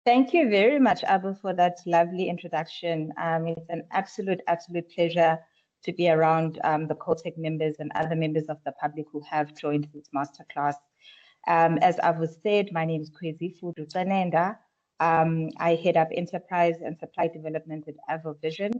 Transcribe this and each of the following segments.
Thank you very much, Abu, for that lovely introduction. It's an absolute pleasure to be around the COTEC members and other members of the public who have joined this masterclass. As Abu said, my name is Kwezi Fudu-Tsanenda. I head up enterprise and supply development at Avo Vision.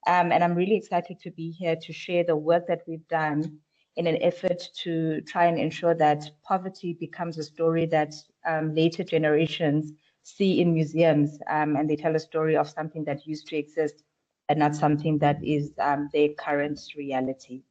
And I'm really excited to be here to share the work that we've done in an effort to try and ensure that poverty becomes a story that later generations see in museums, and they tell a story of something that used to exist and not something that is their current reality.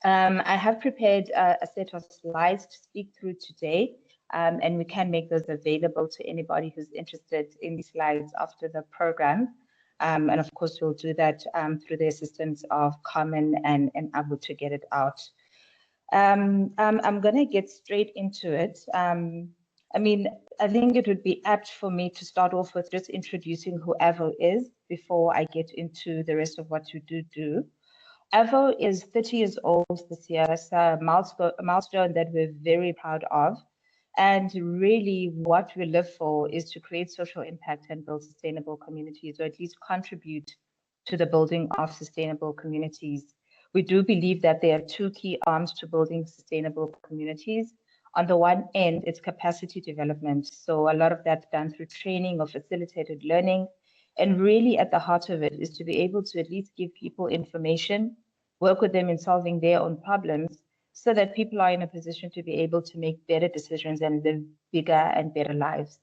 I have prepared a set of slides to speak through today, and we can make those available to anybody who's interested in the slides after the program. And of course, we'll do that through the assistance of Carmen and Abu to get it out. I'm going to get straight into it. I think it would be apt for me to start off with just introducing who Avo is before I get into the rest of what you do. Avo is 30 years old this year. It's a milestone that we're very proud of. And really what we live for is to create social impact and build sustainable communities, or at least contribute to the building of sustainable communities. We do believe that there are two key arms to building sustainable communities. On the one end, it's capacity development. So a lot of that's done through training or facilitated learning. And really at the heart of it is to be able to at least give people information, work with them in solving their own problems, so that people are in a position to be able to make better decisions and live bigger and better lives.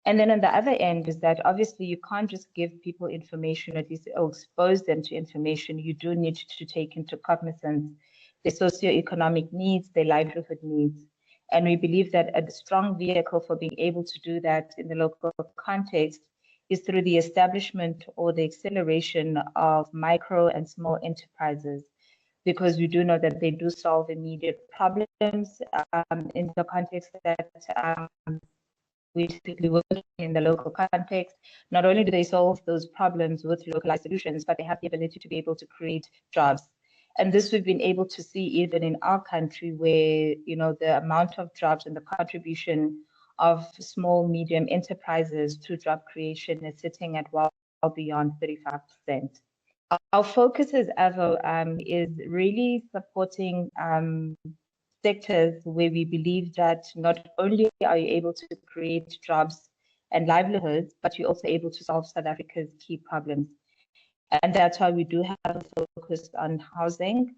And then on the other end is that obviously you can't just give people information, at least or expose them to information. You do need to take into cognizance their socioeconomic needs, their livelihood needs. And we believe that a strong vehicle for being able to do that in the local context is through the establishment or the acceleration of micro and small enterprises, because we do know that they do solve immediate problems in the context that we typically work in the local context. Not only do they solve those problems with localized solutions, but they have the ability to be able to create jobs. And this we've been able to see even in our country, where the amount of jobs and the contribution of small, medium enterprises to job creation is sitting at well beyond 35%. Our focus as Avo is really supporting sectors where we believe that not only are you able to create jobs and livelihoods, but you're also able to solve South Africa's key problems. And that's why we do have a focus on housing,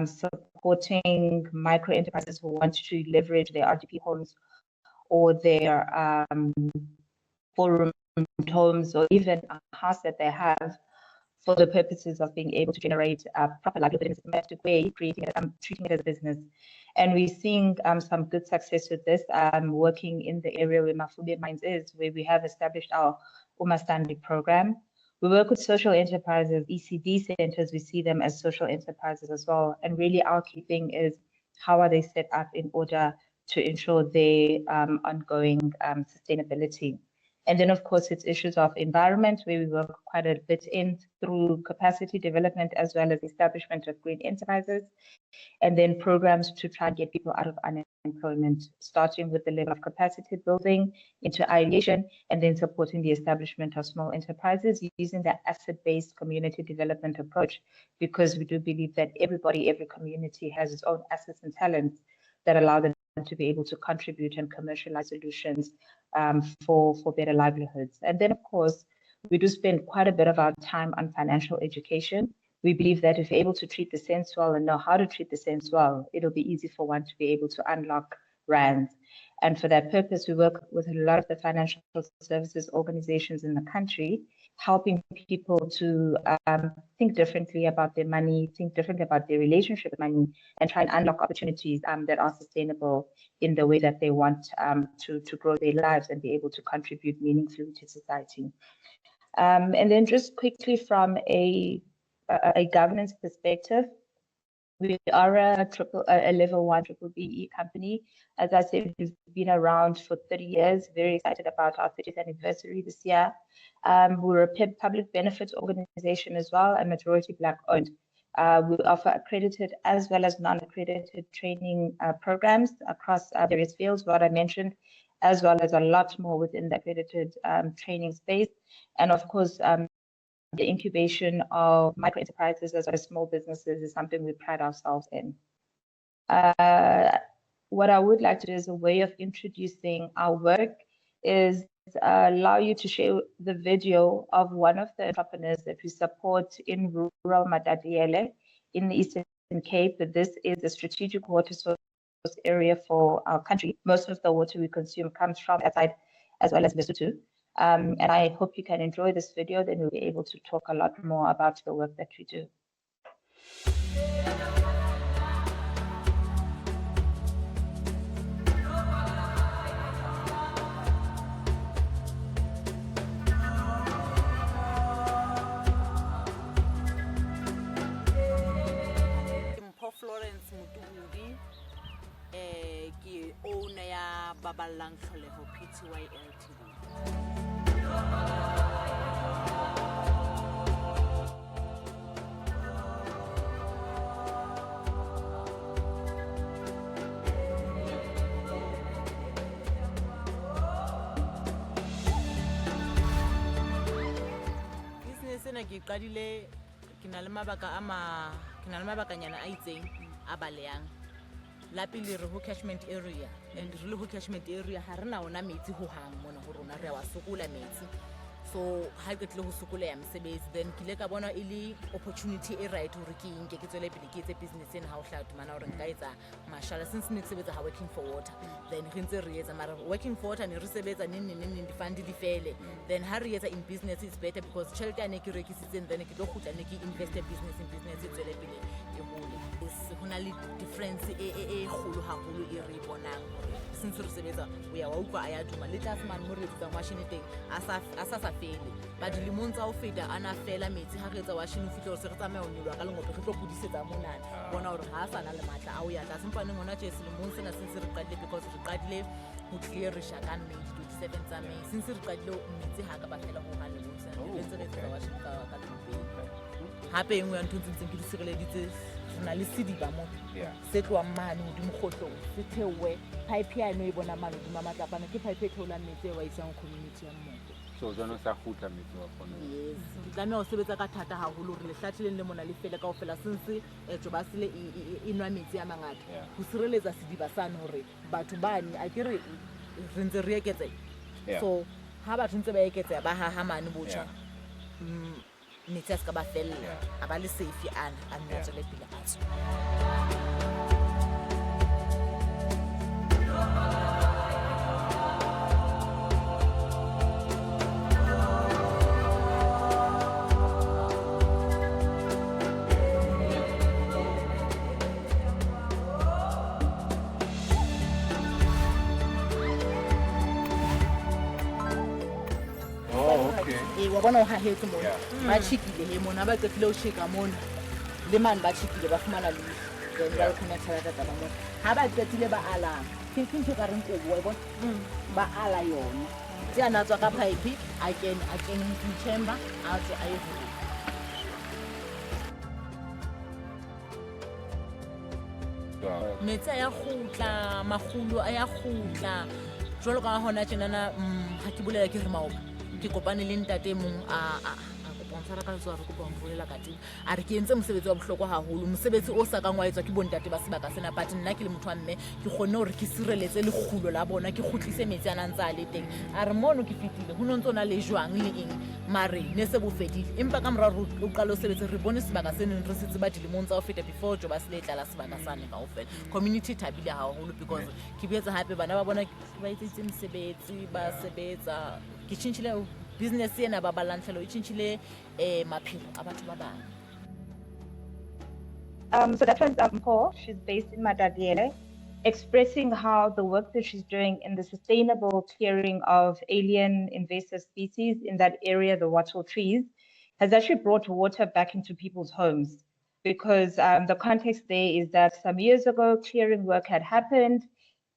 supporting micro enterprises who want to leverage their RDP homes or their four-room homes, or even a house that they have, for the purposes of being able to generate a proper livelihood in a systematic way, treating it as a business. And we're seeing some good success with this, working in the area where Mafube Mines is, where we have established our Umastandi program. We work with social enterprises, ECD centers, we see them as social enterprises as well. And really our key thing is how are they set up in order to ensure their ongoing sustainability. And then, of course, it's issues of environment, where we work quite a bit in through capacity development, as well as establishment of green enterprises, and then programs to try and get people out of unemployment, starting with the level of capacity building into ideation, and then supporting the establishment of small enterprises using that asset-based community development approach, because we do believe that every community has its own assets and talents that allow them to be able to contribute and commercialize solutions for better livelihoods. And then, of course, we do spend quite a bit of our time on financial education. We believe that if you're able to treat the sense well and know how to treat the sense well, it'll be easy for one to be able to unlock rands. And for that purpose, we work with a lot of the financial services organizations in the country, helping people to think differently about their money, think differently about their relationship with money, and try and unlock opportunities that are sustainable in the way that they want to grow their lives and be able to contribute meaningfully to society. And then just quickly from a governance perspective, we are a level 1 triple BE company. As I said, we've been around for 30 years, very excited about our 30th anniversary this year. We're a public benefits organization as well, and majority Black owned. We offer accredited as well as non-accredited training programs across various fields, what I mentioned, as well as a lot more within the accredited training space. And of course, the incubation of micro enterprises as well as small businesses is something we pride ourselves in. What I would like to do as a way of introducing our work is allow you to share the video of one of the entrepreneurs that we support in rural Matatiele in the Eastern Cape. This is a strategic water source area for our country. Most of the water we consume comes from that side, as well as Lesotho. And I hope you can enjoy this video, then we'll be able to talk a lot more about the work that we do. Florence Mutubudi, ki owner ya Babalang Tlholeho Pty Ltd. Business ena ke qadile ke na le mabaka nyana a itseng a baleang la pele re ho catchment area and re le ho catchment area ha rena ona metsi ho hang mona ho rona re wa sokola metsi so ha ke tle ho sokola ya msebetsi then ke le ka bona ile opportunity e right hore ke nke ke tswele pele ke etse business ena ha o hla tumana hore nka etsa mashala since ne ke sebetsa ha working for water then re ntse re etsa mara working for water ne re sebetsa neng di fund di fele then ha re etsa in business is better because chelete ane ke rekisitseng then ke tlo khutla ne ke invest business in business e tswele pele e hole hona le difference e kholo haholo e re bonang hore since re sebetsa o ya wa utlwa a ya duma le tla fumana mo re etsa machine teng a sa fele ba dilemong tsa ho feta ana fela metsi ha re etsa washing o fitla o se re tsamaya ho nilwa ka lengope re tlo pudisetsa monana bona hore ha sana le matla a o ya tla sempane ngona tje selemong sena since re qadile because re qadile ho clear re shaka May 27 tsa May since re qadile metsi ha ka ba fela ho hane le sena le ntse re etsa washing ka hape engwe ya ntho tse ke di sireleditse na le sidiba mo se tloa mane ho dimokgohlong se thewe pipe ya no e bona mane di mama tlapana ke pipe e thola metsi wa isang community ya mmoto so jana sa khutla metsi wa kgona yes tlameha o sebetsa ka thata haholo re le hlatlileng le mona le fele kaofela since joba sele inwa metsi a mangata ho sireletsa sidiba sane hore batho bane a ke re ntse re eketsa so ha batho ntse ba eketsa ba ha mane botjha metsi a ska ba fella a ba le safe a nna tswele pele a tswa wa bona o hahetse mona ba chikile he mona ba tsefile o sheka mona le man ba chikile ba fumana le then ba khona tsalata tsa mona ha ba tsefile ba ala ke ka reng ko bo bona ba ala yona tse ana tswa ka pipe again in chamber a tswa a e metsi ya khutla magolo a ya khutla jwalo ka hona tjenana ha ke bolela ke re maoba ke kopane le ntate mong a kopantshara ka tswa re kopantsolela ka teng a re ke entse mosebetsi wa bohlokwa haholo mosebetsi o sa kang wa etswa ke bontate ba sebaka sena but nna ke le motho wa mme ke kgonne hore ke sireletse le khulo la bona ke khutlise metsi ana ntse a le teng a re mono ke fitile ho nontsona le jwang le eng mare ne se bo fedile empa ka mora o qala o sebetse re bone sebaka sene re setse ba dilemong tsa ho feta before joba se le tla la sebaka sane kaofela community thabile haholo because ke betsa hape bana ba bona ba etsetse mosebetsi ba sebetsa ke tshintshile business ena ba balantlhelo e tshintshile maphelo a batho ba bang. So that was Paul. She's based in Matatiele, expressing how the work that she's doing in the sustainable clearing of alien invasive species in that area, the wattle trees, has actually brought water back into people's homes. Because the context there is that some years ago, clearing work had happened,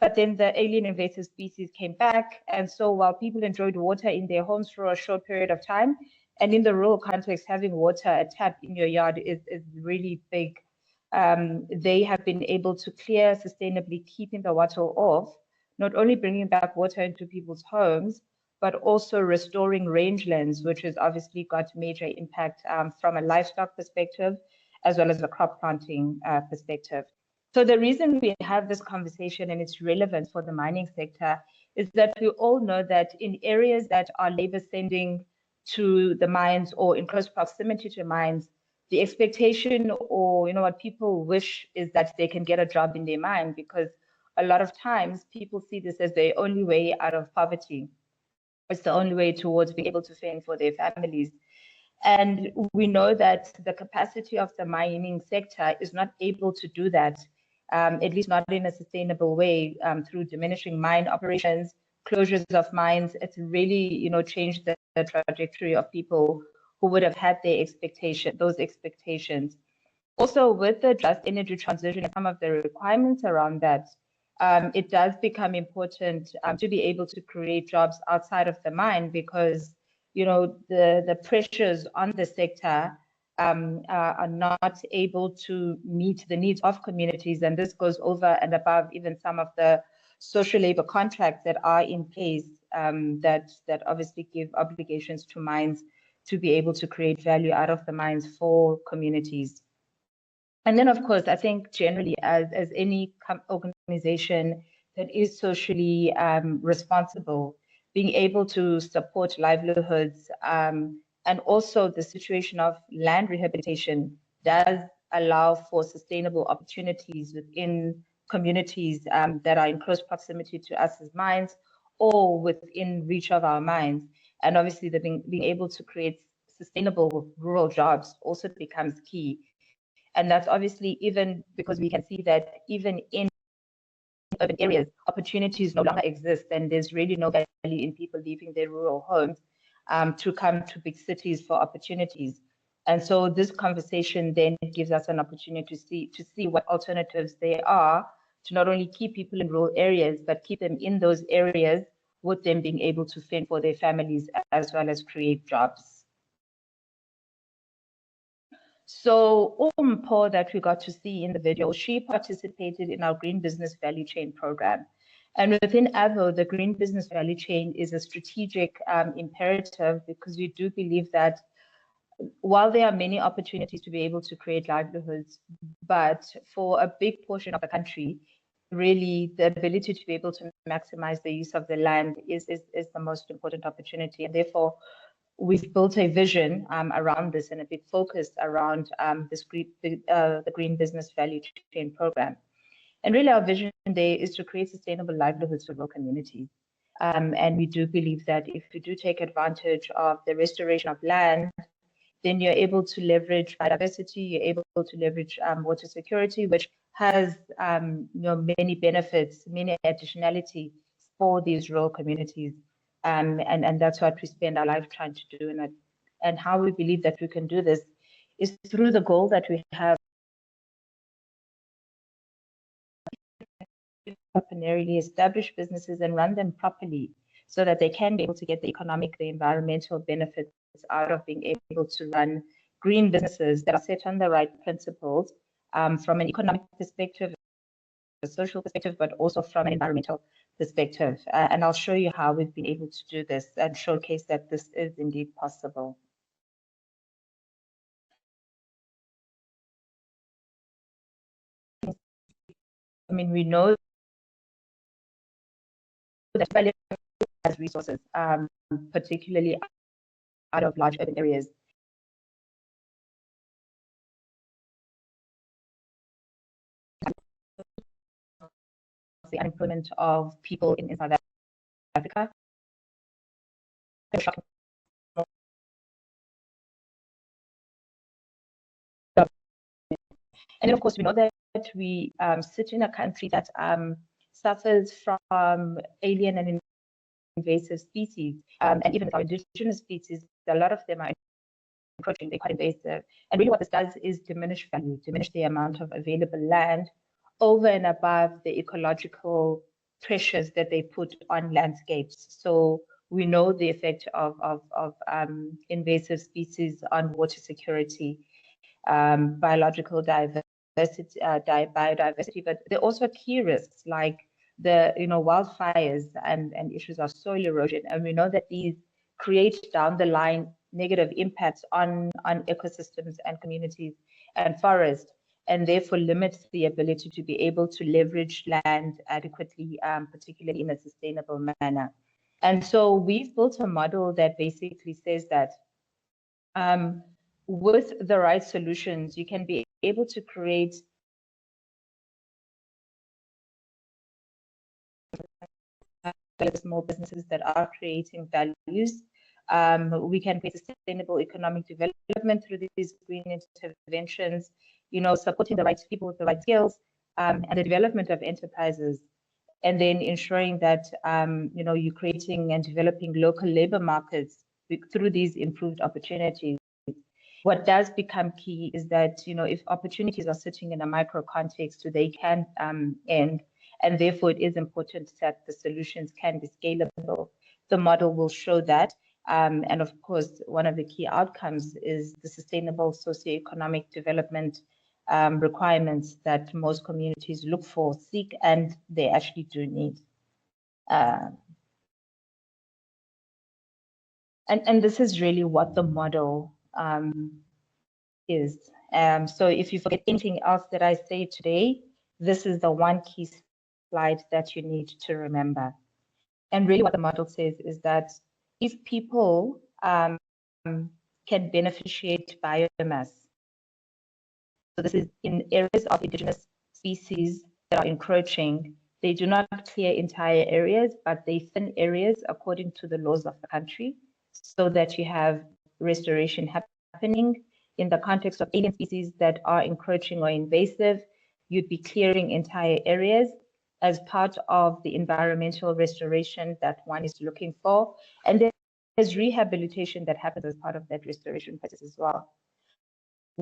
but then the alien invasive species came back. And so while people enjoyed water in their homes for a short period of time, and in the rural context, having water, a tap in your yard is really big. They have been able to clear sustainably, keeping the wattle off not only bringing back water into people's homes, but also restoring rangelands, which has obviously got major impact from a livestock perspective, as well as a crop planting perspective. So the reason we have this conversation and its relevance for the mining sector is that we all know that in areas that are labor sending to the mines or in close proximity to mines, the expectation or what people wish is that they can get a job in their mine, because a lot of times people see this as their only way out of poverty. It's the only way towards being able to fend for their families. And we know that the capacity of the mining sector is not able to do that, at least not in a sustainable way, through diminishing mine operations, closures of mines. It's really, changed the trajectory of people who would have had those expectations. Also, with the just energy transition and some of the requirements around that, it does become important to be able to create jobs outside of the mine, because the pressures on the sector are not able to meet the needs of communities, and this goes over and above even some of the social labor contracts that are in place that obviously give obligations to mines to be able to create value out of the mines for communities. And then, of course, I think generally, as any organization that is socially responsible, being able to support livelihoods and also the situation of land rehabilitation does allow for sustainable opportunities within communities that are in close proximity to us as mines or within reach of our mines. And obviously, being able to create sustainable rural jobs also becomes key. And that's obviously even because we can see that even in urban areas, opportunities no longer exist, and there's really no value in people leaving their rural homes to come to big cities for opportunities. And so this conversation then gives us an opportunity to see what alternatives there are to not only keep people in rural areas, but keep them in those areas with them being able to fend for their families as well as create jobs. So Paul that we got to see in the video, she participated in our Green Business Value Chain program. And within AVO, the Green Business Value Chain is a strategic imperative, because we do believe that while there are many opportunities to be able to create livelihoods, but for a big portion of the country, really the ability to be able to maximize the use of the land is the most important opportunity. And therefore, we've built a vision around this and a big focus around the Green Business Value Chain program. And really our vision there is to create sustainable livelihoods for rural communities. And we do believe that if you do take advantage of the restoration of land, then you're able to leverage biodiversity, you're able to leverage water security, which has many benefits, many additionality for these rural communities. And that's what we spend our life trying to do. And how we believe that we can do this is through the goal that we have entrepreneurially establish businesses and run them properly so that they can be able to get the economic, the environmental benefits out of being able to run green businesses that are set on the right principles from an economic perspective, a social perspective, but also from an environmental perspective. And I'll show you how we've been able to do this and showcase that this is indeed possible. I mean, we know that Valley has resources, particularly out of large urban areas. The unemployment of people in South Africa. And then, of course, we know that we sit in a country that suffers from alien and invasive species, and even our indigenous species, a lot of them are encroaching, they're quite invasive. And really what this does is diminish value, diminish the amount of available land over and above the ecological pressures that they put on landscapes. So we know the effect of invasive species on water security, biological diversity, biodiversity, but there are also key risks like the wildfires and issues of soil erosion, and we know that these create down the line negative impacts on ecosystems and communities and forests, and therefore limits the ability to be able to leverage land adequately, particularly in a sustainable manner. And so we've built a model that basically says that with the right solutions, you can be able to create small businesses that are creating values. We can create sustainable economic development through these green interventions, supporting the right people with the right skills, and the development of enterprises, and then ensuring that, you're creating and developing local labor markets through these improved opportunities. What does become key is that, if opportunities are sitting in a micro context, they can end. And therefore, it is important that the solutions can be scalable. The model will show that. And of course, one of the key outcomes is the sustainable socioeconomic development requirements that most communities look for, seek, and they actually do need. And this is really what the model is. So if you forget anything else that I say today, this is the one key slide that you need to remember. And really what the model says is that if people can beneficiate biomass, so this is in areas of indigenous species that are encroaching, they do not clear entire areas, but they thin areas according to the laws of the country, so that you have restoration happening. In the context of alien species that are encroaching or invasive, you'd be clearing entire areas as part of the environmental restoration that one is looking for. And there's rehabilitation that happens as part of that restoration process as well.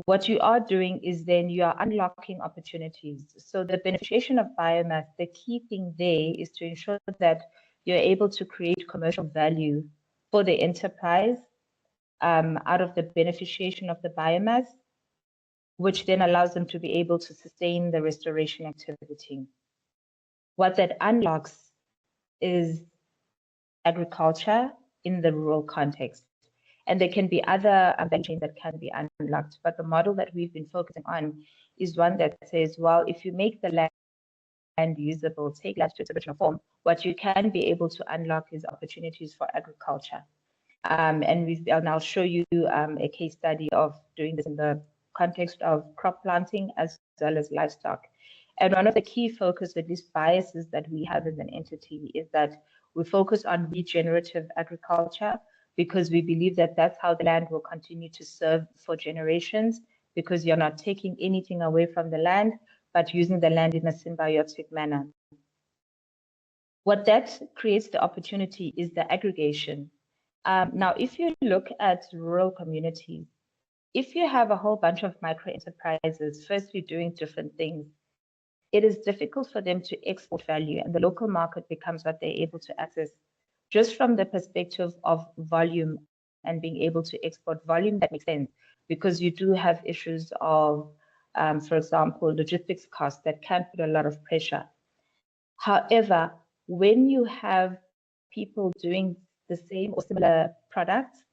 What you are doing is then you are unlocking opportunities. So the beneficiation of biomass, the key thing there is to ensure that you're able to create commercial value for the enterprise out of the beneficiation of the biomass, which then allows them to be able to sustain the restoration activity. What that unlocks is agriculture in the rural context. And there can be other value chains that can be unlocked. But the model that we've been focusing on is one that says, well, if you make the land usable, take land to its original form, what you can be able to unlock is opportunities for agriculture. And I'll show you a case study of doing this in the context of crop planting as well as livestock. And one of the key focus, at least biases that we have as an entity, is that we focus on regenerative agriculture, because we believe that that's how the land will continue to serve for generations, because you're not taking anything away from the land, but using the land in a symbiotic manner. What that creates the opportunity is the aggregation. Now, if you look at rural communities, if you have a whole bunch of micro enterprises, firstly doing different things, it is difficult for them to export value, and the local market becomes what they're able to access. Just from the perspective of volume and being able to export volume, that makes sense, because you do have issues of, for example, logistics costs that can put a lot of pressure. However, when you have people doing the same or similar products,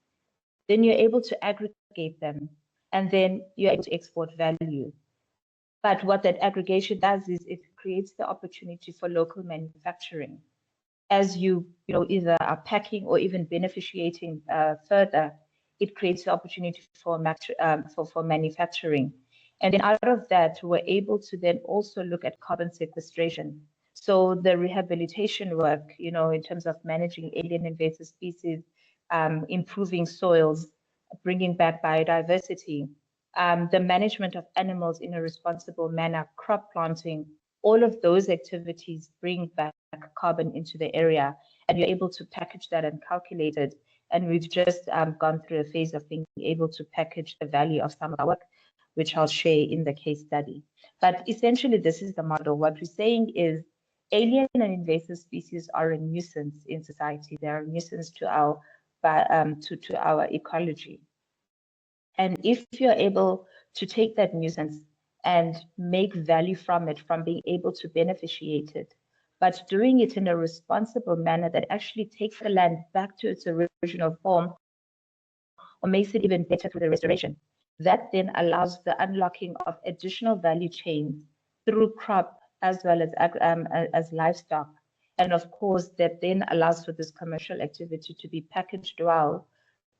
then you're able to aggregate them, and then you're able to export value. But what that aggregation does is it creates the opportunity for local manufacturing. As you either are packing or even beneficiating further, it creates the opportunity for manufacturing. And then out of that, we're able to then also look at carbon sequestration. So the rehabilitation work, in terms of managing alien invasive species, improving soils, bringing back biodiversity, the management of animals in a responsible manner, crop planting, all of those activities bring back carbon into the area, and you're able to package that and calculate it. And we've just gone through a phase of being able to package the value of some of our work, which I'll share in the case study. But essentially, this is the model. What we're saying is alien and invasive species are a nuisance in society. They are a nuisance to our ecology. And if you're able to take that nuisance and make value from it, from being able to beneficiate it, but doing it in a responsible manner that actually takes the land back to its original form or makes it even better through the restoration. That then allows the unlocking of additional value chains through crop as well as livestock. And of course, that then allows for this commercial activity to be packaged well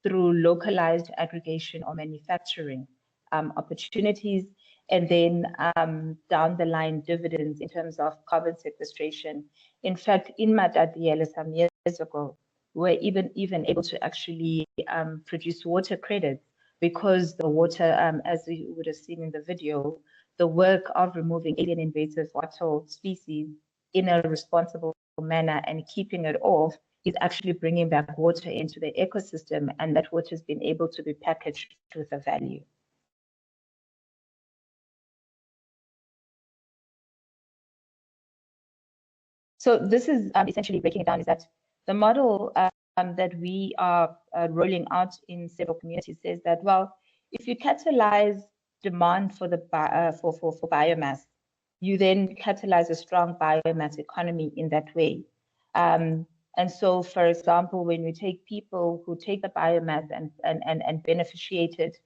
through localized aggregation or manufacturing opportunities, and then down the line dividends in terms of carbon sequestration. In fact, in Matatiele some years ago, we're even able to actually produce water credits because the water, as you would have seen in the video, the work of removing alien invasive wattle species in a responsible manner and keeping it off is actually bringing back water into the ecosystem, and that water has been able to be packaged with a value. So this is essentially breaking it down, is that the model that we are rolling out in several communities says that, well, if you catalyze demand for the for biomass, you then catalyze a strong biomass economy in that way. And so, for example, when we take people who take the biomass and beneficiate it,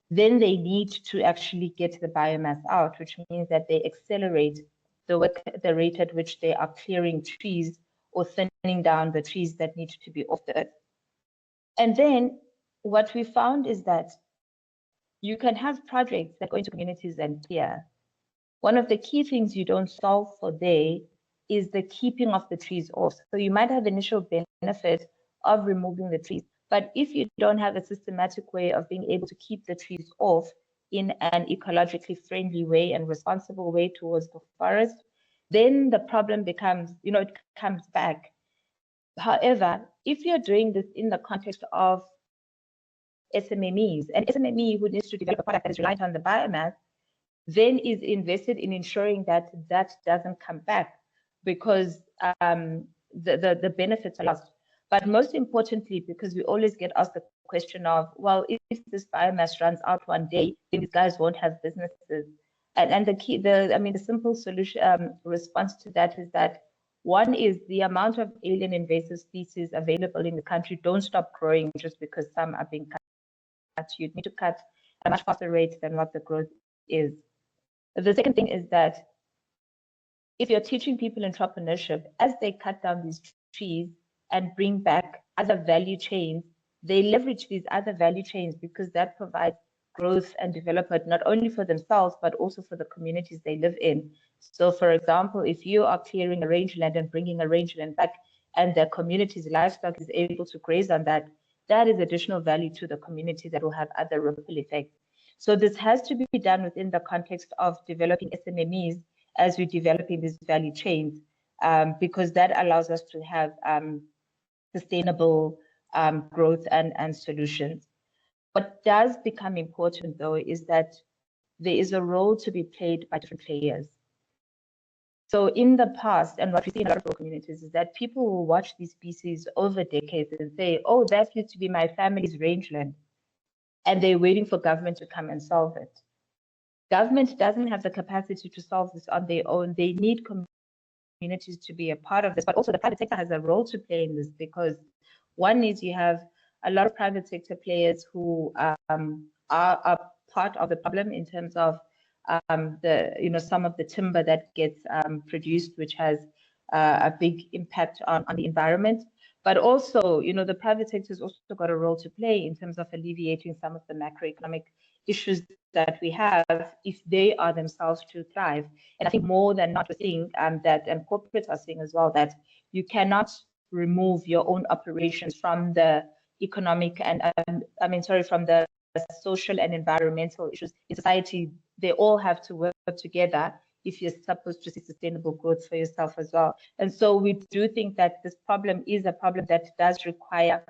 then they need to actually get the biomass out, which means that they accelerate the rate at which they are clearing trees or thinning down the trees that need to be off the earth. And then what we found is that you can have projects that go into communities and clear. One of the key things you don't solve for there is the keeping of the trees off. So you might have initial benefit of removing the trees, but if you don't have a systematic way of being able to keep the trees off in an ecologically friendly way and responsible way towards the forest, then the problem becomes, it comes back. However, if you're doing this in the context of SMMEs, an SMME who needs to develop a product that is reliant on the biomass, then is invested in ensuring that that doesn't come back, because the benefits are lost. But most importantly, because we always get asked the question of, well, if this biomass runs out one day, then these guys won't have businesses. And the simple solution response to that is that one is the amount of alien invasive species available in the country don't stop growing just because some are being cut. You need to cut at a much faster rate than what the growth is. The second thing is that if you're teaching people entrepreneurship, as they cut down these trees and bring back other value chains, they leverage these other value chains because that provides growth and development, not only for themselves, but also for the communities they live in. So for example, if you are clearing a rangeland and bringing a rangeland back and the community's livestock is able to graze on that, that is additional value to the community that will have other ripple effects. So this has to be done within the context of developing SMMEs as we're developing these value chains, because that allows us to have sustainable growth and solutions. What does become important, though, is that there is a role to be played by different players. So in the past, and what we see in a lot of communities, is that people will watch these species over decades and say, oh, that used to be my family's rangeland. And they're waiting for government to come and solve it. Government doesn't have the capacity to solve this on their own. They need communities to be a part of this, but also the private sector has a role to play in this, because one is you have a lot of private sector players who are part of the problem in terms of some of the timber that gets produced, which has a big impact on the environment. But also, the private sector has also got a role to play in terms of alleviating some of the macroeconomic issues that we have if they are themselves to thrive. And I think more than not, we're seeing that, and corporates are seeing as well, that you cannot remove your own operations from the economic and, from the social and environmental issues in society. They all have to work together if you're supposed to see sustainable growth for yourself as well. And so we do think that this problem is a problem that does require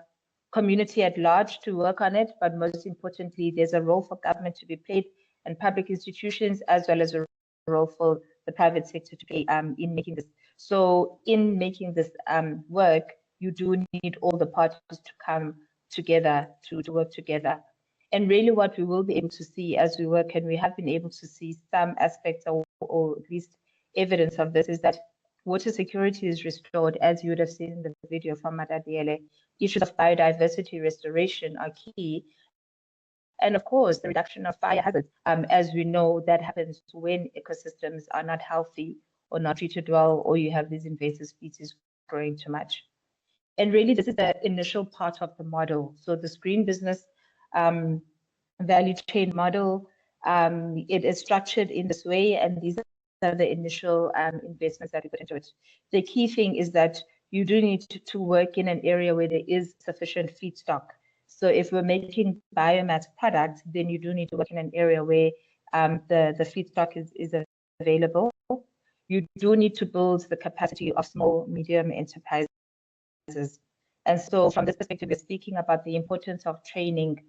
community at large to work on it, but most importantly, there's a role for government to be played and public institutions, as well as a role for the private sector to play in making this. So in making this work, you do need all the parties to come together to work together. And really what we will be able to see as we work, and we have been able to see some aspects or at least evidence of this, is that water security is restored, as you would have seen in the video from Madadiele. Issues of biodiversity restoration are key. And of course, the reduction of fire hazards, as we know, that happens when ecosystems are not healthy or not treated well, or you have these invasive species growing too much. And really, this is the initial part of the model. So this green business value chain model, it is structured in this way, and these are the initial investments that we put into it. The key thing is that you do need to work in an area where there is sufficient feedstock. So if we're making biomass products, then you do need to work in an area where the feedstock is available. You do need to build the capacity of small, medium enterprises. And so from this perspective, we're speaking about the importance of training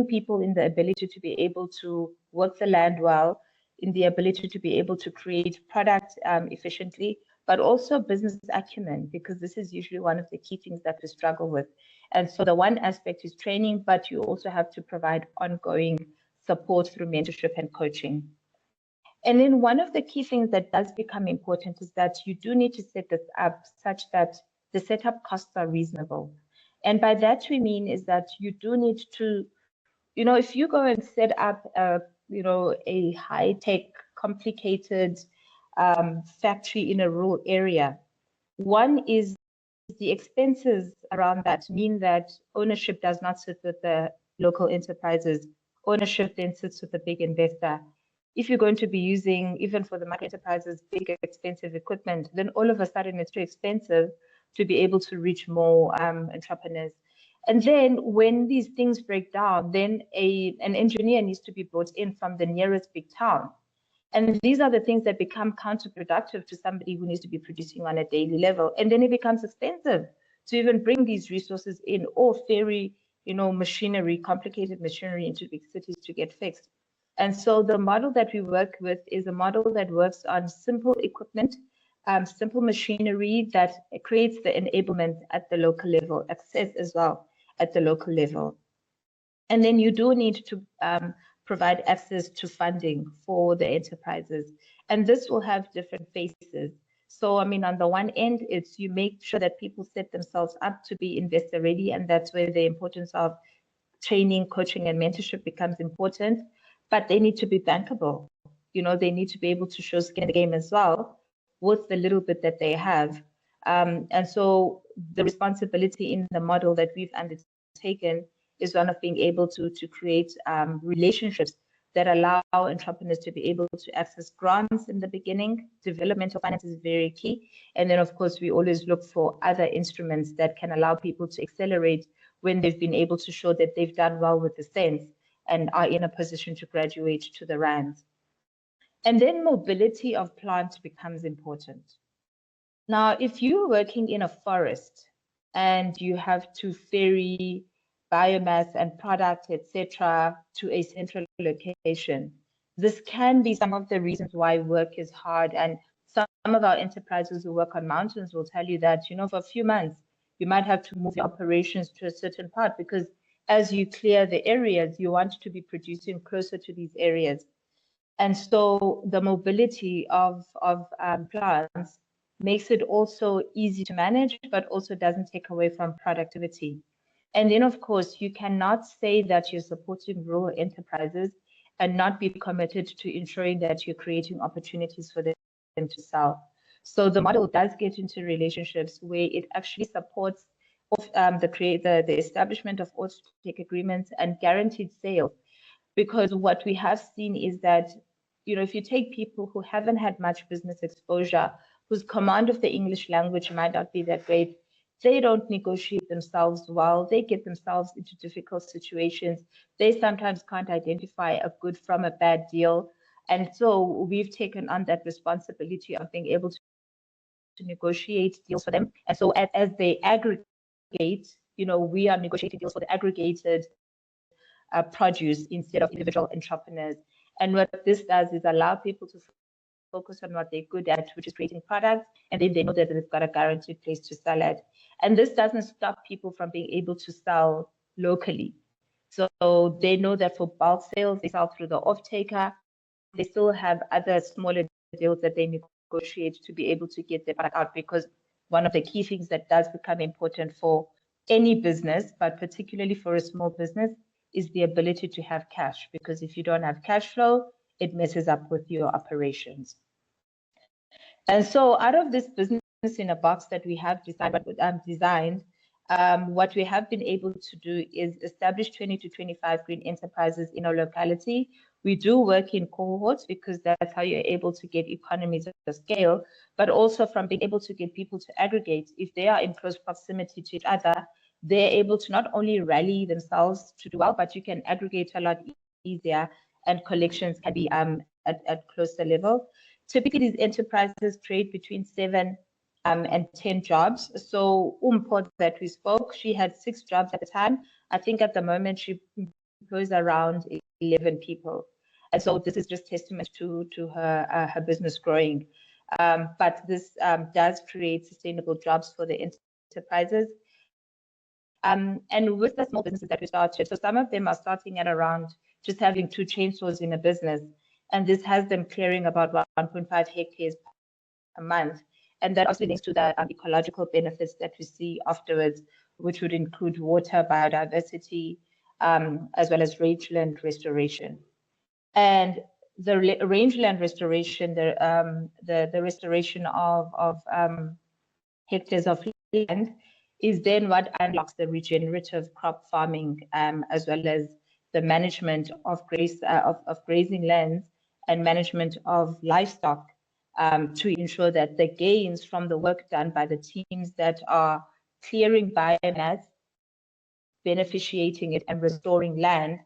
people in the ability to be able to work the land well, in the ability to be able to create products efficiently, but also business acumen, because this is usually one of the key things that we struggle with. And so the one aspect is training, but you also have to provide ongoing support through mentorship and coaching. And then one of the key things that does become important is that you do need to set this up such that the setup costs are reasonable. And by that we mean is that you do need to, if you go and set up a high-tech, complicated factory in a rural area, one is the expenses around that mean that ownership does not sit with the local enterprises. Ownership then sits with the big investor. If you're going to be using, even for the micro enterprises, big expensive equipment, then all of a sudden it's too expensive to be able to reach more entrepreneurs. And then when these things break down, then an engineer needs to be brought in from the nearest big town. And these are the things that become counterproductive to somebody who needs to be producing on a daily level. And then it becomes expensive to even bring these resources in or ferry, machinery, complicated machinery into big cities to get fixed. And so the model that we work with is a model that works on simple equipment, simple machinery that creates the enablement at the local level, access as well at the local level. And then you do need to provide access to funding for the enterprises. And this will have different phases. So, on the one end, it's you make sure that people set themselves up to be investor ready. And that's where the importance of training, coaching, and mentorship becomes important. But they need to be bankable. They need to be able to show skin in the game as well with the little bit that they have. And so the responsibility in the model that we've undertaken is one of being able to create relationships that allow entrepreneurs to be able to access grants in the beginning. Developmental finance is very key. And then, of course, we always look for other instruments that can allow people to accelerate when they've been able to show that they've done well with the cents and are in a position to graduate to the rands. And then mobility of plants becomes important. Now, if you're working in a forest and you have to ferry biomass and product, etc., to a central location, this can be some of the reasons why work is hard. And some of our enterprises who work on mountains will tell you that, for a few months, you might have to move your operations to a certain part because as you clear the areas, you want to be producing closer to these areas. And so the mobility of plants makes it also easy to manage, but also doesn't take away from productivity. And then, of course, you cannot say that you're supporting rural enterprises and not be committed to ensuring that you're creating opportunities for them to sell. So the model does get into relationships where it actually supports the establishment of offtake agreements and guaranteed sales. Because what we have seen is that, if you take people who haven't had much business exposure, whose command of the English language might not be that great, they don't negotiate themselves well. They get themselves into difficult situations. They sometimes can't identify a good from a bad deal. And so we've taken on that responsibility of being able to negotiate deals for them. And so as they aggregate, we are negotiating deals for the aggregated produce instead of individual entrepreneurs. And what this does is allow people to focus on what they're good at, which is creating products, and then they know that they've got a guaranteed place to sell at. And this doesn't stop people from being able to sell locally. So they know that for bulk sales, they sell through the off-taker. They still have other smaller deals that they negotiate to be able to get their product out, because one of the key things that does become important for any business, but particularly for a small business, is the ability to have cash, because if you don't have cash flow, it messes up with your operations. And so out of this business in a box that we have designed, what we have been able to do is establish 20 to 25 green enterprises in our locality. We do work in cohorts because that's how you're able to get economies of scale, but also from being able to get people to aggregate. If they are in close proximity to each other, they're able to not only rally themselves to do well, but you can aggregate a lot easier, and collections can be at closer level. Typically, these enterprises create between 7 and 10 jobs. So Umpho that we spoke, she had 6 jobs at the time. I think at the moment she employs around 11 people. And so this is just testament to her business growing. But this does create sustainable jobs for the enterprises. And with the small businesses that we started, so some of them are starting at around just having 2 chainsaws in a business. And this has them clearing about 1.5 hectares a month. And that also links to the ecological benefits that we see afterwards, which would include water, biodiversity, as well as rangeland restoration. And the rangeland restoration, the restoration of hectares of land is then what unlocks the regenerative crop farming, as well as the management of grazing lands and management of livestock, to ensure that the gains from the work done by the teams that are clearing biomass, beneficiating it, and restoring land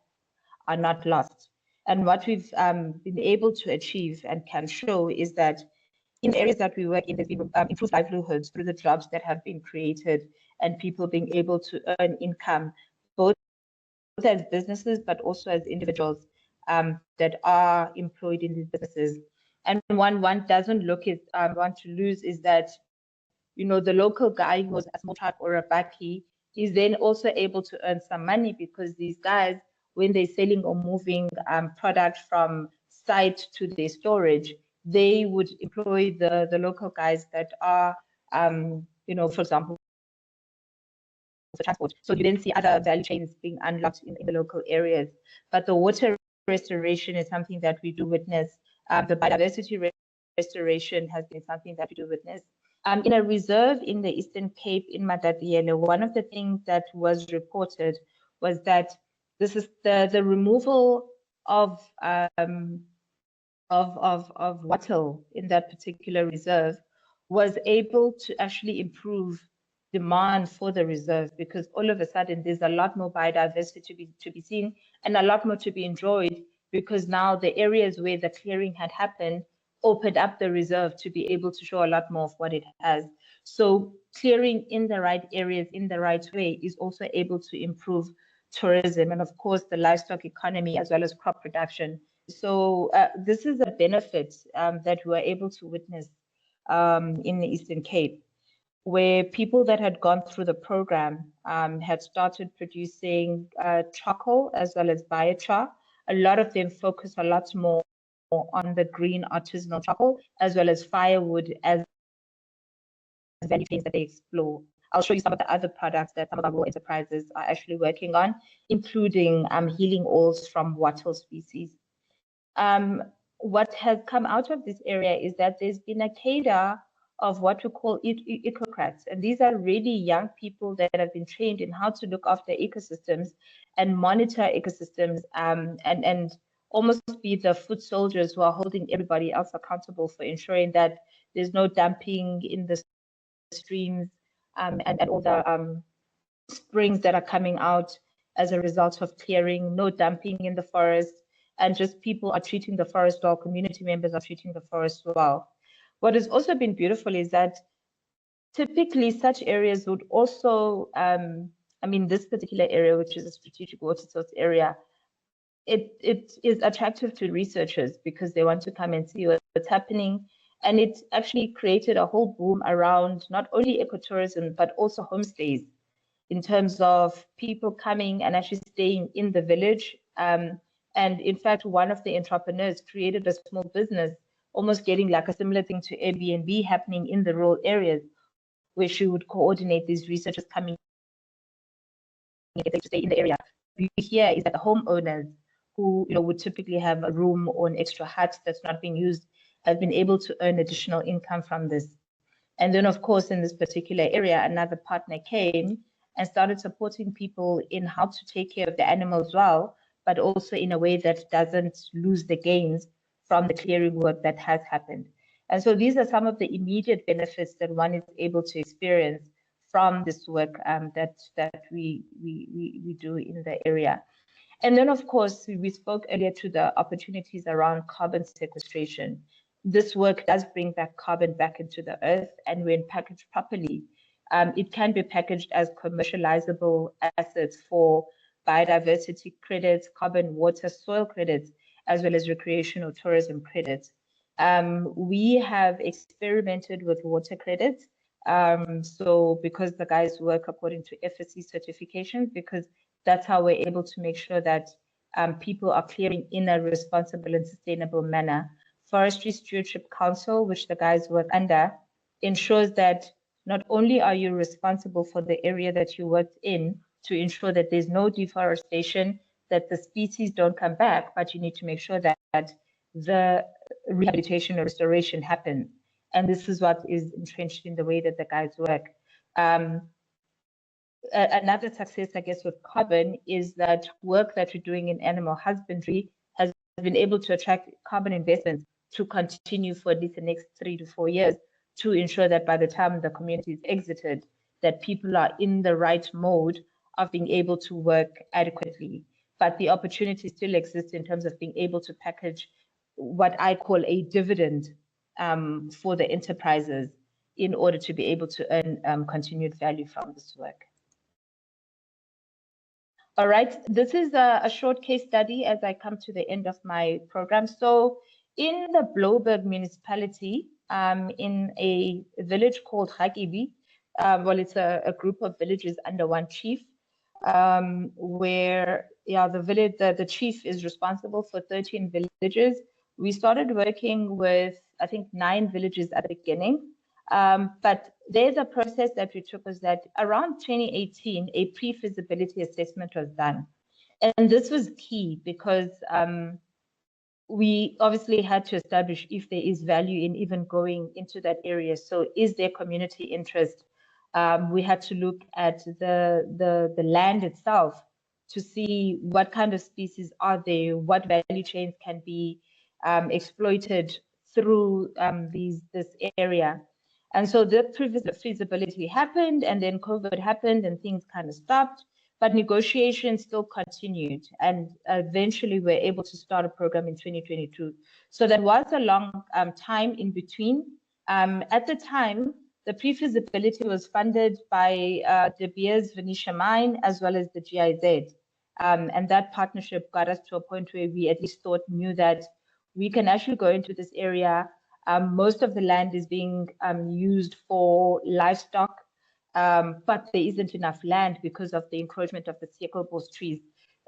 are not lost. And what we've been able to achieve and can show is that in the areas that we work in, there's been improved livelihoods through the jobs that have been created and people being able to earn income, both as businesses, but also as individuals that are employed in these businesses. And one doesn't want to lose is that, you know, the local guy who has a small truck or a bakkie is then also able to earn some money, because these guys, when they're selling or moving product from site to their storage, they would employ the local guys that are, you know, for example, for transport. So you then see other value chains being unlocked in the local areas. But the water restoration is something that we do witness. The biodiversity restoration has been something that we do witness. In a reserve in the Eastern Cape in Matatiele, one of the things that was reported was that this is the removal of wattle in that particular reserve was able to actually improve demand for the reserve, because all of a sudden there's a lot more biodiversity to be seen and a lot more to be enjoyed, because now the areas where the clearing had happened opened up the reserve to be able to show a lot more of what it has. So clearing in the right areas in the right way is also able to improve tourism and of course the livestock economy as well as crop production. So this is a benefit that we were able to witness in the Eastern Cape, where people that had gone through the program had started producing charcoal as well as biochar. A lot of them focus a lot more on the green artisanal charcoal as well as firewood as value chains that they explore. I'll show you some of the other products that some of our rural enterprises are actually working on, including healing oils from wattle species. What has come out of this area is that there's been a cadre of what we call ecocrats. And these are really young people that have been trained in how to look after ecosystems and monitor ecosystems and almost be the foot soldiers who are holding everybody else accountable for ensuring that there's no dumping in the streams and all the springs that are coming out as a result of clearing, no dumping in the forest, and just people are treating the forest well, community members are treating the forest well. What has also been beautiful is that typically such areas would also, I mean, this particular area, which is a strategic water source area, it is attractive to researchers because they want to come and see what's happening. And it actually created a whole boom around not only ecotourism, but also homestays in terms of people coming and actually staying in the village. And in fact, one of the entrepreneurs created a small business almost getting like a similar thing to Airbnb happening in the rural areas, where she would coordinate these researchers coming to stay in the area. Beauty here is that the homeowners who would typically have a room or an extra hut that's not being used have been able to earn additional income from this. And then, of course, in this particular area, another partner came and started supporting people in how to take care of the animals well, but also in a way that doesn't lose the gains from the clearing work that has happened. And so these are some of the immediate benefits that one is able to experience from this work that we do in the area. And then, of course, we spoke earlier to the opportunities around carbon sequestration. This work does bring back carbon back into the earth, and when packaged properly, it can be packaged as commercializable assets for biodiversity credits, carbon, water, soil credits, as well as recreational tourism credits. We have experimented with water credits. So because the guys work according to FSC certifications, because that's how we're able to make sure that people are clearing in a responsible and sustainable manner. Forestry Stewardship Council, which the guys work under, ensures that not only are you responsible for the area that you worked in to ensure that there's no deforestation, that the species don't come back, but you need to make sure that the rehabilitation or restoration happens. And this is what is entrenched in the way that the guys work. Another success, I guess, with carbon is that work that we're doing in animal husbandry has been able to attract carbon investments to continue for at least the next 3 to 4 years to ensure that by the time the community is exited, that people are in the right mode of being able to work adequately. But the opportunity still exists in terms of being able to package what I call a dividend for the enterprises in order to be able to earn continued value from this work. All right, this is a short case study as I come to the end of my program. So in the Bloberg municipality, in a village called Hakibi, well, it's a group of villages under one chief, where the chief is responsible for 13 villages. We started working with, I think, 9 villages at the beginning. But there's a process that we took was that around 2018, a pre-feasibility assessment was done. And this was key because we obviously had to establish if there is value in even going into that area. So is there community interest? We had to look at the land itself to see what kind of species are there, what value chains can be exploited through this area. And so the feasibility happened, and then COVID happened and things kind of stopped, but negotiations still continued. And eventually we're able to start a program in 2022. So that was a long time in between. At the time, the pre-feasibility was funded by De Beers Venetia Mine as well as the GIZ. And that partnership got us to a point where we at least knew that we can actually go into this area. Most of the land is being used for livestock, but there isn't enough land because of the encroachment of the Sekelbos trees.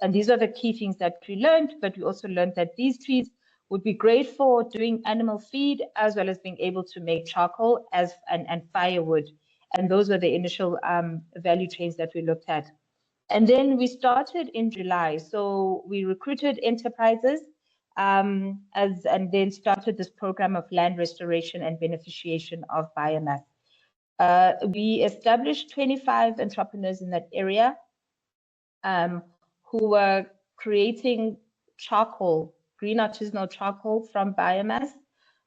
And these are the key things that we learned, but we also learned that these trees would be great for doing animal feed as well as being able to make charcoal and firewood. And those were the initial value chains that we looked at. And then we started in July. So we recruited enterprises and then started this program of land restoration and beneficiation of biomass. We established 25 entrepreneurs in that area who were creating charcoal, green artisanal charcoal from biomass.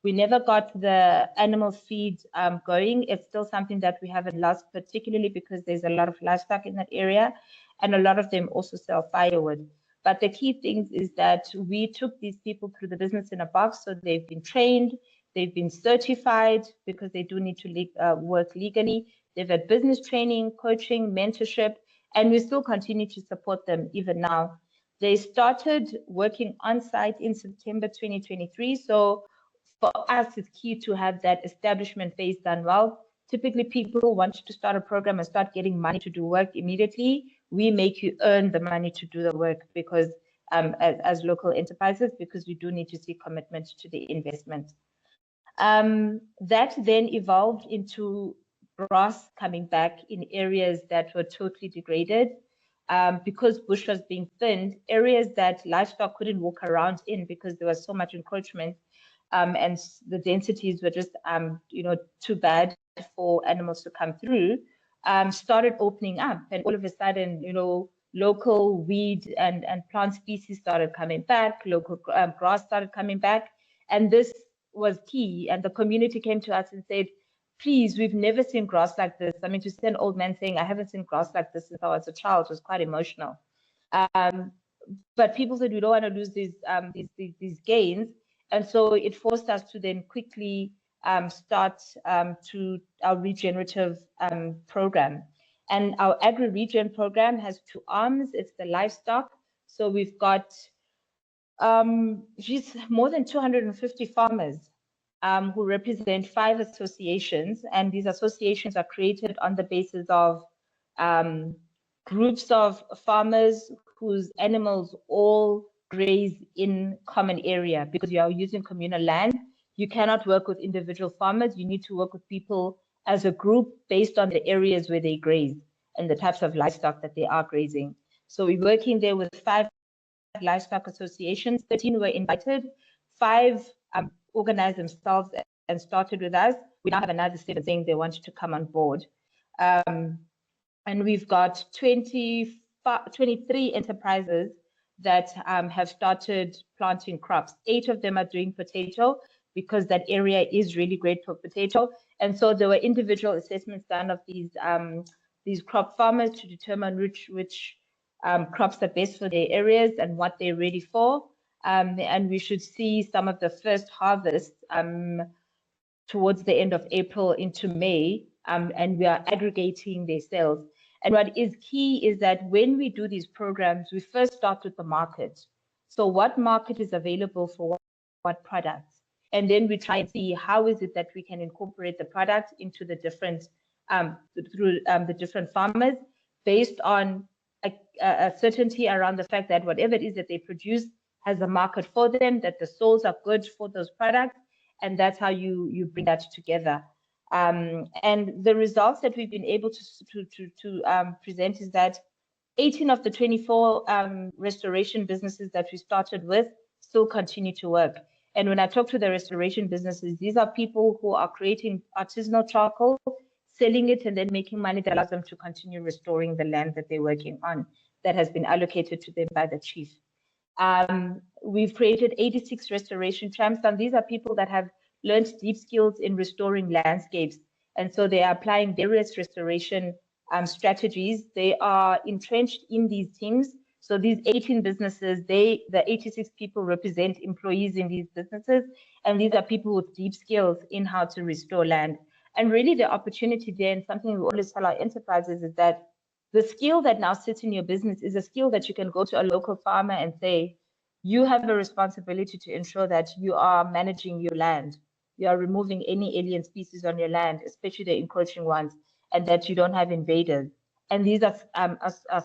We never got the animal feed going. It's still something that we haven't lost, particularly because there's a lot of livestock in that area, and a lot of them also sell firewood. But the key thing is that we took these people through the business in a box, so they've been trained, they've been certified because they do need to work legally. They've had business training, coaching, mentorship, and we still continue to support them even now. They started working on site in September 2023. So for us, it's key to have that establishment phase done well. Typically, people want to start a program and start getting money to do work immediately. We make you earn the money to do the work because as local enterprises, because we do need to see commitment to the investment. That then evolved into grass coming back in areas that were totally degraded. Because bush was being thinned, areas that livestock couldn't walk around in because there was so much encroachment, and the densities were just, too bad for animals to come through, started opening up. And all of a sudden, local weed and plant species started coming back, local grass started coming back. And this was key. And the community came to us and said, please, we've never seen grass like this. I mean, to see an old man saying, I haven't seen grass like this since I was a child, was quite emotional. But people said, we don't want to lose these gains. And so it forced us to then quickly start to our regenerative program. And our agri-regen program has two arms. It's the livestock. So we've got more than 250 farmers who represent 5 associations. And these associations are created on the basis of groups of farmers whose animals all graze in common area, because you are using communal land. You cannot work with individual farmers. You need to work with people as a group based on the areas where they graze and the types of livestock that they are grazing. So we're working there with 5 livestock associations. 13 were invited. 5 organized themselves and started with us. We now have another 7 saying they wanted to come on board. And we've got 23 enterprises that have started planting crops. 8 of them are doing potato because that area is really great for potato. And so there were individual assessments done of these crop farmers to determine which crops are best for their areas and what they're ready for. And we should see some of the first harvests towards the end of April into May, and we are aggregating their sales. And what is key is that when we do these programs, we first start with the market. So what market is available for what products? And then we try and see how is it that we can incorporate the product into the different, through the different farmers, based on a certainty around the fact that whatever it is that they produce has a market for them, that the souls are good for those products, and that's how you bring that together. And the results that we've been able to present is that 18 of the 24 restoration businesses that we started with still continue to work. And when I talk to the restoration businesses, these are people who are creating artisanal charcoal, selling it, and then making money that allows them to continue restoring the land that they're working on, that has been allocated to them by the chief. We've created 86 restoration champs, and these are people that have learned deep skills in restoring landscapes. And so they are applying various restoration strategies. They are entrenched in these teams. So these 18 businesses, the 86 people represent employees in these businesses. And these are people with deep skills in how to restore land. And really the opportunity there, and something we always tell our enterprises, is that the skill that now sits in your business is a skill that you can go to a local farmer and say, you have a responsibility to ensure that you are managing your land. You are removing any alien species on your land, especially the encroaching ones, and that you don't have invaders. And these are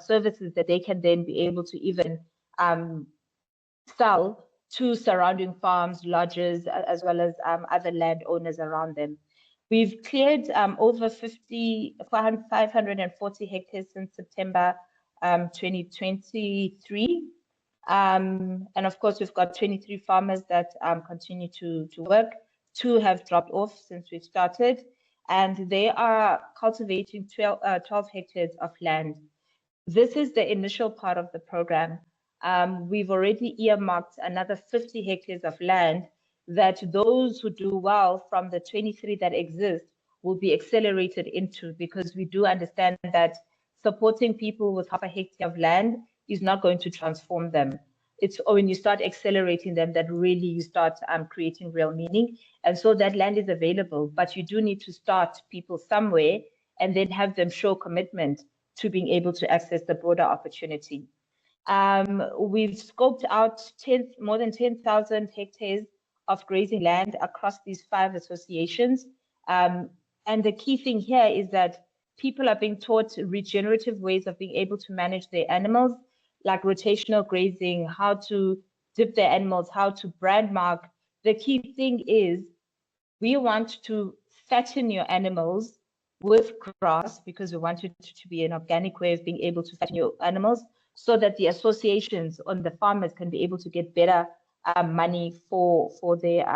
services that they can then be able to even sell to surrounding farms, lodges, as well as other landowners around them. We've cleared over 540 hectares since September 2023. And of course, we've got 23 farmers that continue to work. 2 have dropped off since we've started, and they are cultivating 12 hectares of land. This is the initial part of the program. We've already earmarked another 50 hectares of land that those who do well from the 23 that exist will be accelerated into, because we do understand that supporting people with half a hectare of land is not going to transform them. It's when you start accelerating them that really you start creating real meaning. And so that land is available, but you do need to start people somewhere and then have them show commitment to being able to access the broader opportunity. We've scoped out more than 10,000 hectares of grazing land across these 5 associations. And the key thing here is that people are being taught regenerative ways of being able to manage their animals, like rotational grazing, how to dip their animals, how to brand mark. The key thing is We want to fatten your animals with grass because we want it to be an organic way of being able to fatten your animals so that the associations on the farmers can be able to get better money for their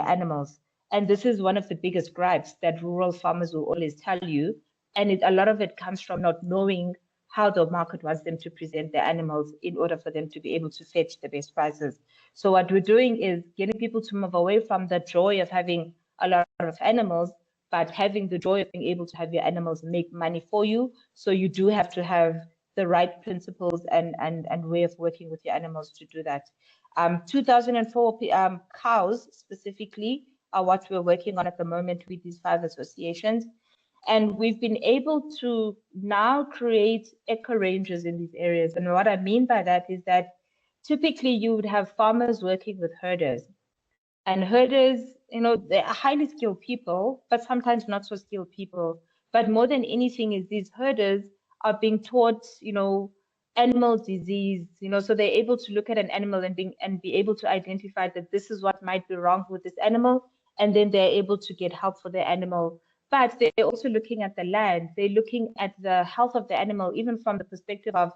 animals. And this is one of the biggest gripes that rural farmers will always tell you. And a lot of it comes from not knowing how the market wants them to present their animals in order for them to be able to fetch the best prices. So what we're doing is getting people to move away from the joy of having a lot of animals, but having the joy of being able to have your animals make money for you. So you do have to have the right principles and way of working with your animals to do that. 2004 cows specifically are what we're working on at the moment with these 5 associations. And we've been able to now create eco ranges in these areas. And what I mean by that is that typically you would have farmers working with herders. And herders, they're highly skilled people, but sometimes not so skilled people. But more than anything is these herders are being taught, animal disease, so they're able to look at an animal and be able to identify that this is what might be wrong with this animal. And then they're able to get help for their animal. But they're also looking at the land. They're looking at the health of the animal, even from the perspective of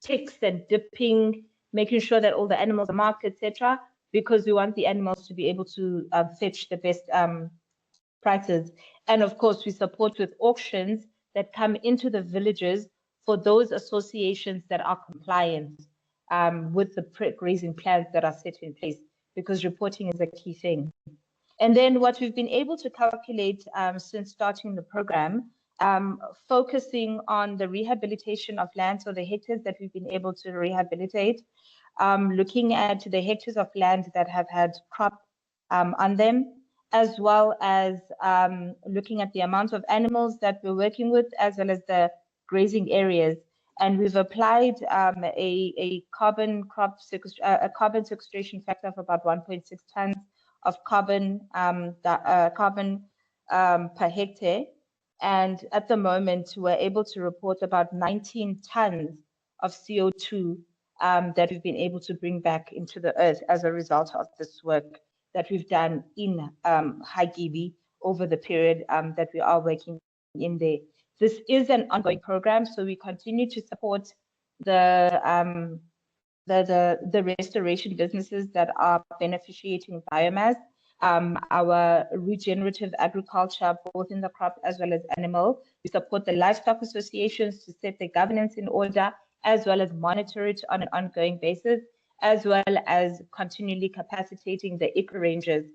ticks and dipping, making sure that all the animals are marked, etc., because we want the animals to be able to fetch the best prices. And of course, we support with auctions that come into the villages for those associations that are compliant with the grazing plans that are set in place, because reporting is a key thing. And then what we've been able to calculate since starting the program, focusing on the rehabilitation of land, so the hectares that we've been able to rehabilitate, looking at the hectares of land that have had crop on them, as well as looking at the amount of animals that we're working with, as well as the grazing areas. And we've applied a carbon sequestration factor of about 1.6 tons of carbon per hectare. And at the moment, we're able to report about 19 tons of CO2 that we've been able to bring back into the earth as a result of this work that we've done in Hagibi over the period that we are working in there. This is an ongoing program, so we continue to support the restoration businesses that are beneficiating biomass, our regenerative agriculture, both in the crop as well as animal. We support the livestock associations to set the governance in order, as well as monitor it on an ongoing basis, as well as continually capacitating the eco rangers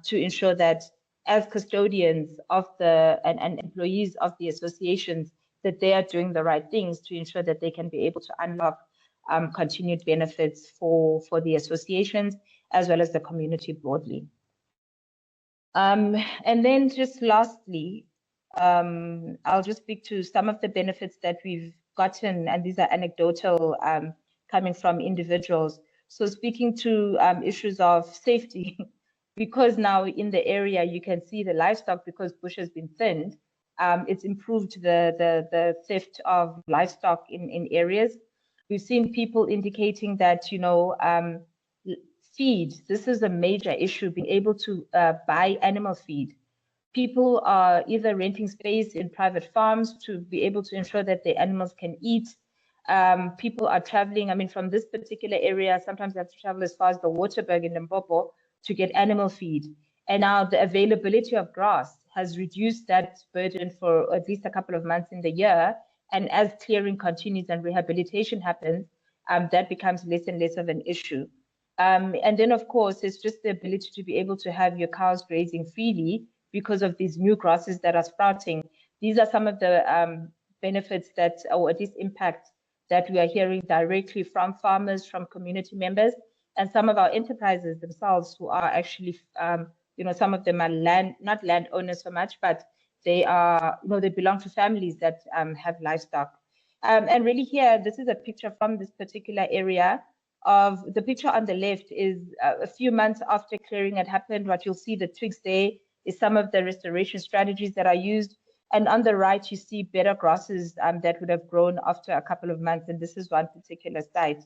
to ensure that as custodians of and employees of the associations, that they are doing the right things to ensure that they can be able to unlock continued benefits for the associations as well as the community broadly. And then just lastly, I'll just speak to some of the benefits that we've gotten, and these are anecdotal coming from individuals. So speaking to issues of safety, because now in the area you can see the livestock, because bush has been thinned, it's improved the theft of livestock in areas. We've seen people indicating that, feed, this is a major issue, being able to buy animal feed. People are either renting space in private farms to be able to ensure that the animals can eat. People are traveling, from this particular area, sometimes they have to travel as far as the Waterberg in Limpopo to get animal feed. And now the availability of grass has reduced that burden for at least a couple of months in the year. And as clearing continues and rehabilitation happens, that becomes less and less of an issue. And then, of course, it's just the ability to be able to have your cows grazing freely because of these new grasses that are sprouting. These are some of the benefits that, or at least impact, that we are hearing directly from farmers, from community members, and some of our enterprises themselves, who are actually, some of them are not landowners so much, but they are, they belong to families that have livestock. And really here, this is a picture from this particular area. Of the picture on the left is a few months after clearing had happened. What you'll see, the twigs there, is some of the restoration strategies that are used. And on the right, you see better grasses that would have grown after a couple of months. And this is one particular site.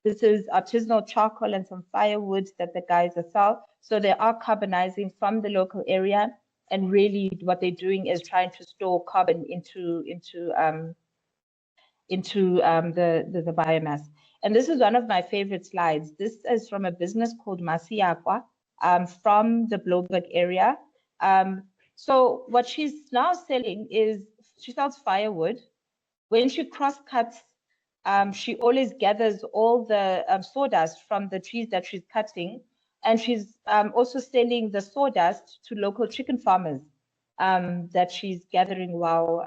This is artisanal charcoal and some firewood that the guys sell. So they are carbonizing from the local area, and really what they're doing is trying to store carbon into the biomass. And this is one of my favorite slides. This is from a business called Masiakwa, from the Bloberg area. So what she's now selling is, she sells firewood. When she cross-cuts, she always gathers all the sawdust from the trees that she's cutting. And she's also selling the sawdust to local chicken farmers that she's gathering while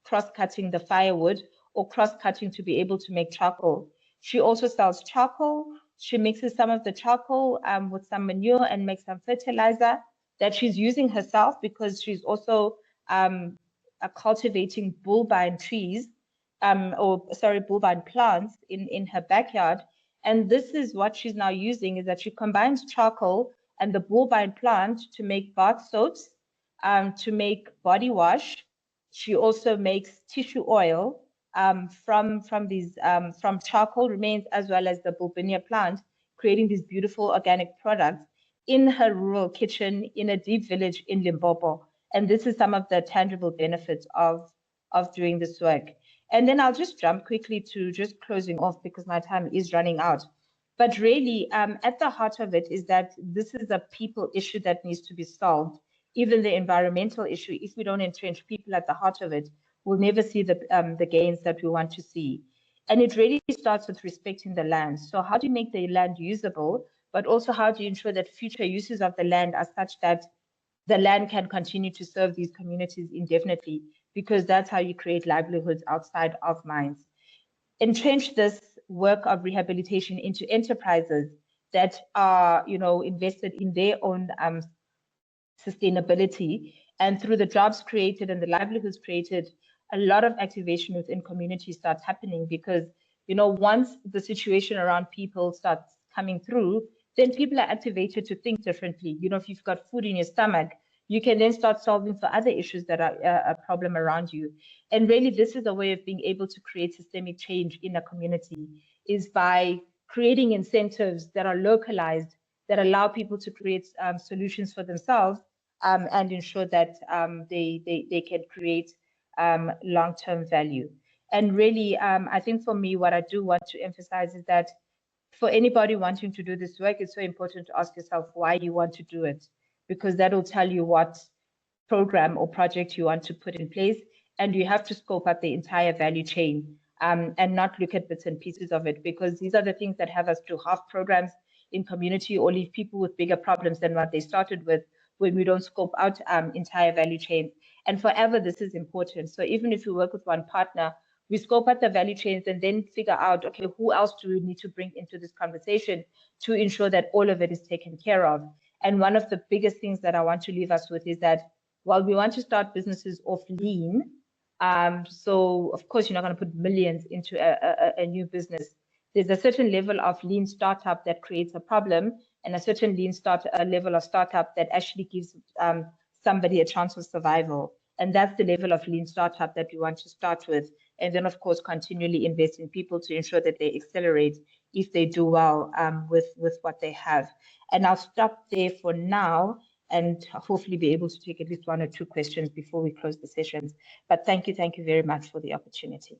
cross-cutting the firewood, or cross-cutting to be able to make charcoal. She also sells charcoal. She mixes some of the charcoal with some manure and makes some fertilizer that she's using herself, because she's also cultivating bulbine trees, bulbine plants in her backyard. And this is what she's now using, is that she combines charcoal and the bulbine plant to make bath soaps, to make body wash. She also makes tissue oil from charcoal remains, as well as the bulbinia plant, creating these beautiful organic products in her rural kitchen in a deep village in Limpopo. And this is some of the tangible benefits of doing this work. And then I'll just jump quickly to just closing off, because my time is running out. But really, at the heart of it is that this is a people issue that needs to be solved. Even the environmental issue, if we don't entrench people at the heart of it, we'll never see the gains that we want to see. And it really starts with respecting the land. So how do you make the land usable, but also how do you ensure that future uses of the land are such that the land can continue to serve these communities indefinitely, because that's how you create livelihoods outside of mines. Entrench this work of rehabilitation into enterprises that are, invested in their own sustainability, and through the jobs created and the livelihoods created, a lot of activation within communities starts happening, because once the situation around people starts coming through, then people are activated to think differently. If you've got food in your stomach, you can then start solving for other issues that are a problem around you. And really, this is a way of being able to create systemic change in a community, is by creating incentives that are localized, that allow people to create solutions for themselves, and ensure that they can create long-term value. And really, I think for me, what I do want to emphasize is that for anybody wanting to do this work, it's so important to ask yourself why you want to do it, because that will tell you what program or project you want to put in place. And you have to scope up the entire value chain, and not look at bits and pieces of it, because these are the things that have us do half programs in community, or leave people with bigger problems than what they started with, when we don't scope out entire value chains. And forever, this is important. So even if we work with one partner, we scope out the value chains and then figure out, okay, who else do we need to bring into this conversation to ensure that all of it is taken care of. And one of the biggest things that I want to leave us with is that while we want to start businesses off lean, so of course you're not going to put millions into a new business. There's a certain level of lean startup that creates a problem, and a certain lean level of startup that actually gives somebody a chance of survival. And that's the level of lean startup that we want to start with. And then, of course, continually invest in people to ensure that they accelerate if they do well with what they have. And I'll stop there for now, and hopefully be able to take at least one or two questions before we close the sessions. But thank you very much for the opportunity.